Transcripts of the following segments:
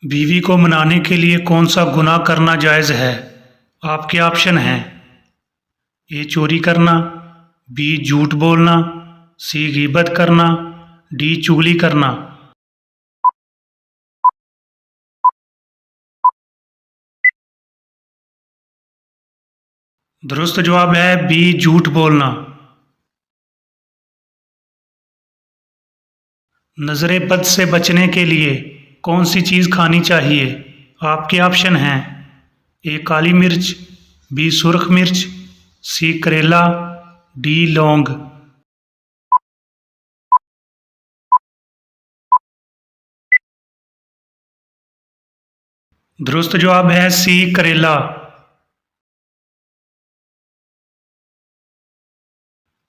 बीवी को मनाने के लिए कौन सा गुनाह करना जायज़ है? आपके ऑप्शन हैं: ए चोरी करना, बी झूठ बोलना, सी गीबत करना, डी चुगली करना। दुरुस्त जवाब है बी झूठ बोलना। नज़र बद से बचने के लिए कौन सी चीज़ खानी चाहिए? आपके ऑप्शन हैं: ए काली मिर्च, बी सुर्ख मिर्च, सी करेला, डी लौंग। दुरुस्त जवाब है सी करेला।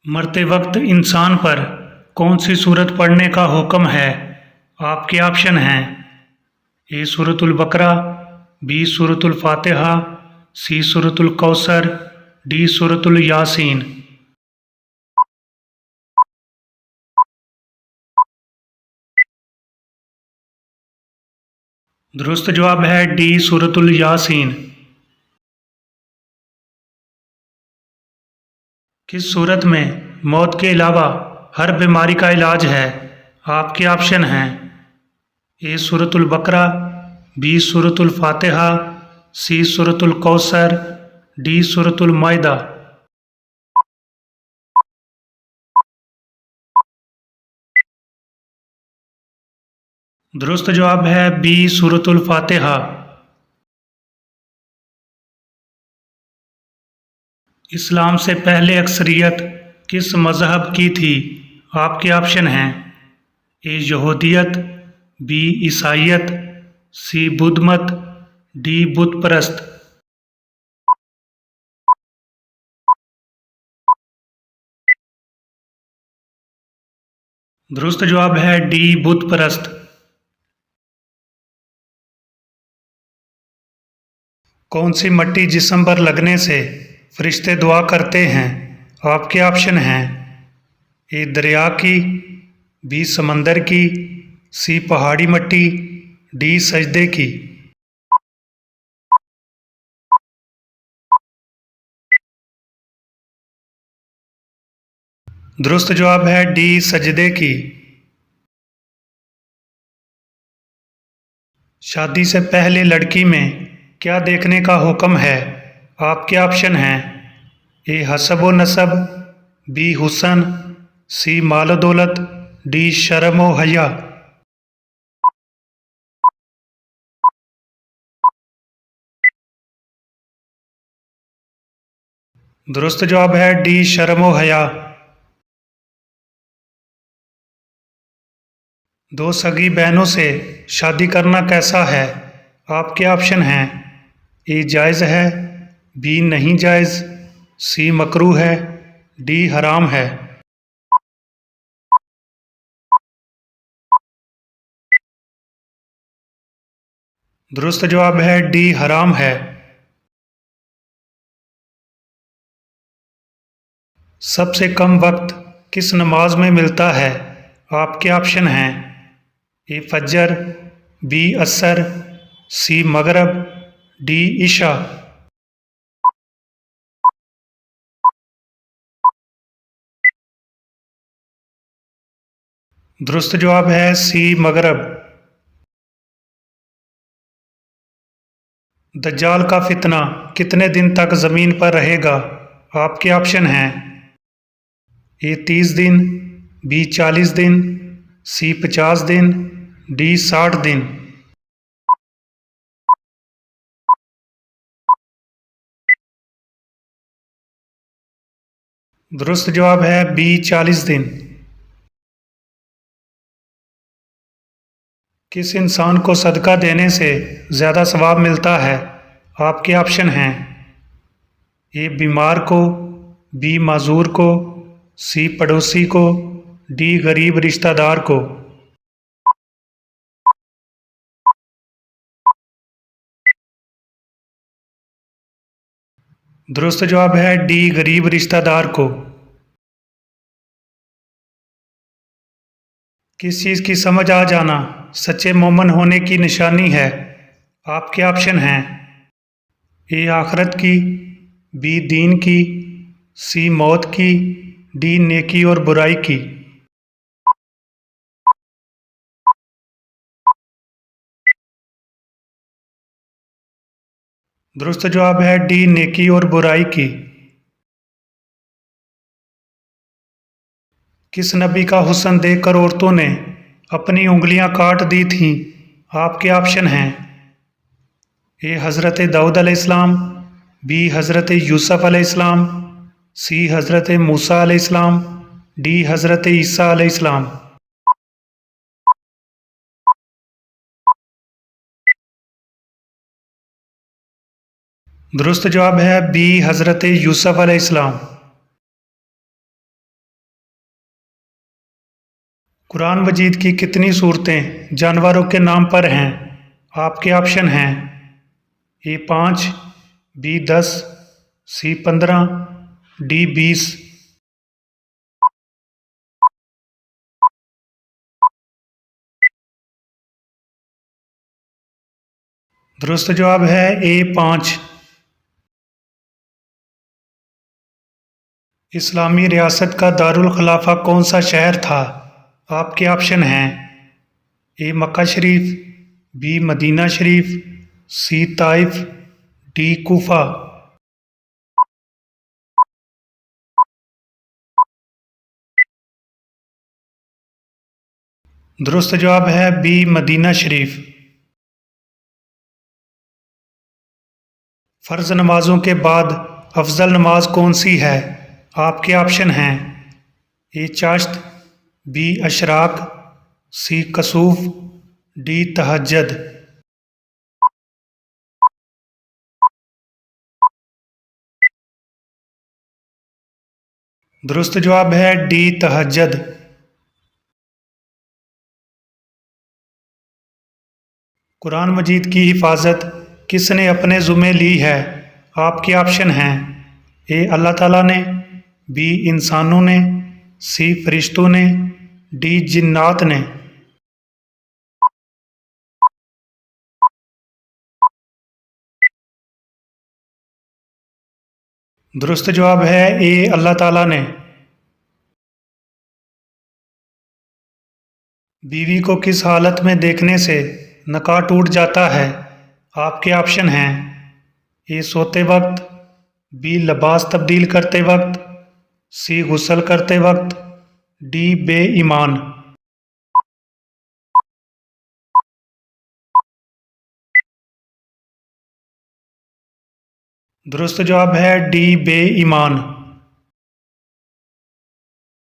मरते वक्त इंसान पर कौन सी सूरत पढ़ने का हुक्म है? आपके ऑप्शन हैं: ए सूरतुल बकरा, बी सूरतुल फातिहा, सी सूरतुल कौसर, डी सूरतुल यासीन। दुरुस्त जवाब है डी सूरतुल यासीन। किस सूरत में मौत के अलावा हर बीमारी का इलाज है? आपके ऑप्शन हैं: ए सूरतुल बकरा, बी सूरतुल फातिहा, सी सूरतुल कौसर, डी सूरतुल माइदा। दुरुस्त जवाब है बी सूरतुल फातिहा। इस्लाम से पहले अक्सरियत किस मज़हब की थी? आपके ऑप्शन हैं: ए यहूदियत, बी ईसाइयत, सी बुद्ध मत, डी बुत परस्त। दुरुस्त जवाब है डी बुत परस्त। कौन सी मिट्टी जिस्म पर लगने से फरिश्ते दुआ करते हैं? आपके ऑप्शन हैं: ए दरिया की, बी समंदर की, सी पहाड़ी मिट्टी, डी सजदे की। दुरुस्त जवाब है डी सजदे की। शादी से पहले लड़की में क्या देखने का हुक्म है? आपके ऑप्शन हैं: ए हसब व नसब, बी हुसन, सी माल व दौलत, डी शर्म व हया। दुरुस्त जवाब है डी शर्म व हया। दो सगी बहनों से शादी करना कैसा है? आपके ऑप्शन हैं: ए जायज़ है, बी नहीं जायज़, सी मकरूह है, डी हराम है। दुरुस्त जवाब है डी हराम है। सबसे कम वक्त किस नमाज में मिलता है? आपके ऑप्शन हैं: ए फजर, बी असर, सी मगरब, डी इशा। दुरुस्त जवाब है सी मगरब। दज्जाल का फितना कितने दिन तक ज़मीन पर रहेगा? आपके ऑप्शन हैं: ए 30 दिन, बी 40 दिन, सी 50 दिन, डी 60 दिन। दुरुस्त जवाब है बी 40 दिन। किस इंसान को सदका देने से ज़्यादा सवाब मिलता है? आपके ऑप्शन हैं: ए बीमार को, बी माजूर को, सी पड़ोसी को, डी गरीब रिश्तेदार को। दुरुस्त जवाब है डी गरीब रिश्तेदार को। किस चीज़ की समझ आ जाना सच्चे मोमिन होने की निशानी है? आपके ऑप्शन हैं ए आखरत की, बी दीन की, सी मौत की, डी नेकी और बुराई की। दुरुस्त जवाब है डी नेकी और बुराई की। किस नबी का हुस्न देखकर औरतों ने अपनी उंगलियां काट दी थीं? आपके ऑप्शन हैं ए हज़रत दाऊद अलैहिस्सलाम, बी हज़रत यूसुफ अलैहिस्सलाम, सी हज़रत मूसा अलैहिस्सलाम, डी हज़रत ईसा अलैहिस्सलाम। दुरुस्त जवाब है बी हज़रत यूसुफ अलैहिस्सलाम। कुरान मजीद की कितनी सूरतें जानवरों के नाम पर हैं? आपके ऑप्शन हैं ए 5, बी 10, सी 15, डी 20। दुरुस्त जवाब है ए 5। इस्लामी रियासत का दारुल खिलाफा कौन सा शहर था? आपके ऑप्शन हैं ए मक्का शरीफ, बी मदीना शरीफ, सी ताइफ, डी कूफा। दुरुस्त जवाब है बी मदीना शरीफ। फ़र्ज नमाजों के बाद अफजल नमाज कौन सी है? आपके ऑप्शन हैं ए चाश्त, बी अशराक, सी कसूफ, डी तहज्जुद। दुरुस्त जवाब है डी तहज्जुद। कुरान मजीद की हिफाजत किसने अपने ज़ुम्मे ली है? आपके ऑप्शन हैं ए अल्लाह ताला ने, बी इंसानों ने, सी फरिश्तों ने, डी जिन्नात ने। दुरुस्त जवाब है ए अल्लाह ताला ने। बीवी को किस हालत में देखने से निकाह टूट जाता है? आपके ऑप्शन हैं ए सोते वक्त, बी लिबास तब्दील करते वक्त, सी गुस्ल करते वक्त, डी बेईमान। दुरुस्त जवाब है डी बेईमान।